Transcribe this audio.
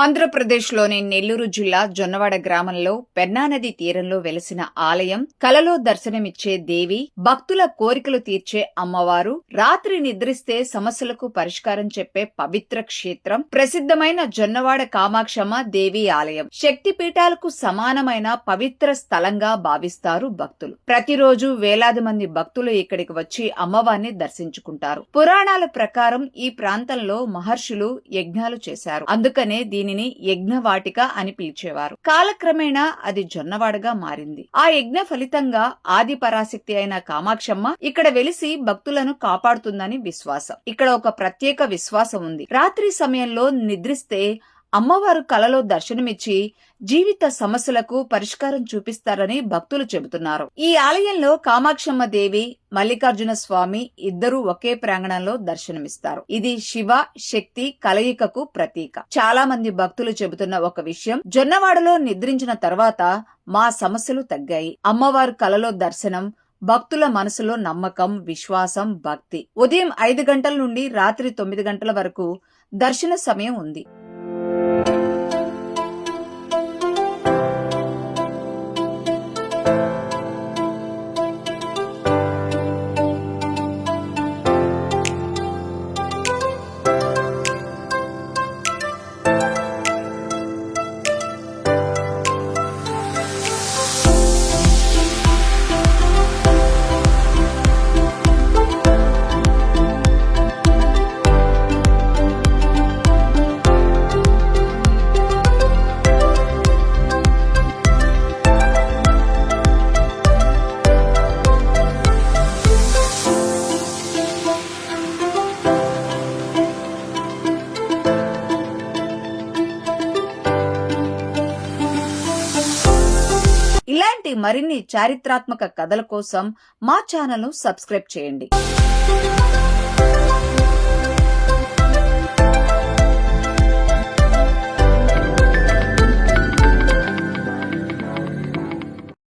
ఆంధ్రప్రదేశ్లోని నెల్లూరు జిల్లా జొన్నవాడ గ్రామంలో పెన్నానది తీరంలో వెలసిన ఆలయం, కలలో దర్శనమిచ్చే దేవి, భక్తుల కోరికలు తీర్చే అమ్మవారు, రాత్రి నిద్రిస్తే సమస్యలకు పరిష్కారం చెప్పే పవిత్ర క్షేత్రం, ప్రసిద్ధమైన జొన్నవాడ కామాక్షమ్మ దేవి ఆలయం శక్తిపీఠాలకు సమానమైన పవిత్ర స్థలంగా భావిస్తారు భక్తులు. ప్రతిరోజు వేలాది మంది భక్తులు ఇక్కడికి వచ్చి అమ్మవారిని దర్శించుకుంటారు. పురాణాల ప్రకారం ఈ ప్రాంతంలో మహర్షులు యజ్ఞాలు చేశారు. అందుకనే దీనిని యజ్ఞవాటిక అని పిలిచేవారు. కాలక్రమేణా అది జొన్నవాడగా మారింది. ఆ యజ్ఞ ఫలితంగా ఆది పరాశక్తి అయిన కామాక్షమ్మ ఇక్కడ వెలిసి భక్తులను కాపాడుతుందని విశ్వాసం. ఇక్కడ ఒక ప్రత్యేక విశ్వాసం ఉంది. రాత్రి సమయంలో నిద్రిస్తే అమ్మవారు కలలో దర్శనమిచ్చి జీవిత సమస్యలకు పరిష్కారం చూపిస్తారని భక్తులు చెబుతున్నారు. ఈ ఆలయంలో కామాక్షమ్మ దేవి, మల్లికార్జున స్వామి ఇద్దరూ ఒకే ప్రాంగణంలో దర్శనమిస్తారు. ఇది శివ శక్తి కలయికకు ప్రతీక. చాలా మంది భక్తులు చెబుతున్న ఒక విషయం, జొన్నవాడలో నిద్రించిన తర్వాత మా సమస్యలు తగ్గాయి. అమ్మవారు కలలో దర్శనం భక్తుల మనసులో నమ్మకం, విశ్వాసం, భక్తి. ఉదయం 5 గంటల నుండి రాత్రి 9 గంటల వరకు దర్శన సమయం ఉంది. ఇలాంటి మరిన్ని చారిత్రాత్మక కథల కోసం మా ఛానల్ను సబ్స్క్రైబ్ చేయండి.